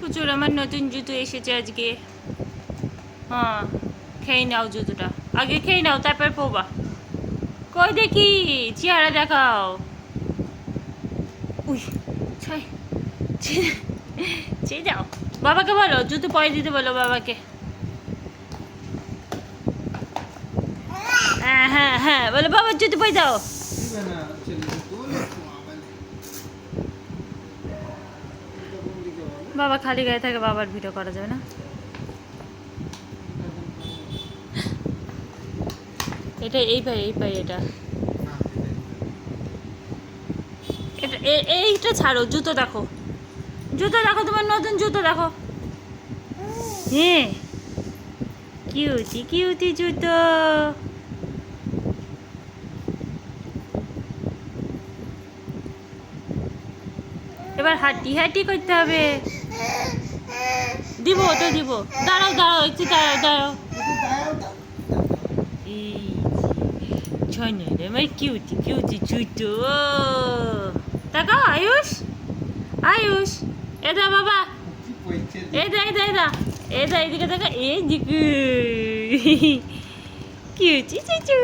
প্রচুর আমার নতুন জুতো এসেছে আজকে। হ্যাঁ, খেয়ে নাও জুতোটা, আগে খেয়ে নাও তারপর পরবা। কই দেখি চেহারা দেখাও। উই ছাই, ছে যাও। বাবাকে বলো জুতো পরে দিতে বলো বাবাকে। হ্যাঁ হ্যাঁ হ্যাঁ বলো বাবার জুতো পরে দাও। বাবা খালি গায়ে থাকে, বাবার ভিডিও করা যাবে না। এটা এই পাই এটা এটা এইটা ছাড়ো, জুতো দেখো, জুতো দেখো, তোমার নতুন জুতো দেখো। হ্যাঁ, কিউটি কিউটি জুতো। এবার হাঁটি হাঁটি করতে হবে। দিব তো দিব, দাঁড়াও দাঁড়াও একটু দাঁড়াও দাঁড়াও। এই ছয়নে রে আমার কিউটি কিউটি জুতো। তাকাও আয়ুষ, আয়ুষ এদা বাবা, এদা এদা এদা এদা, এদিকে দেখা, এদিকে কিউটি জুতো।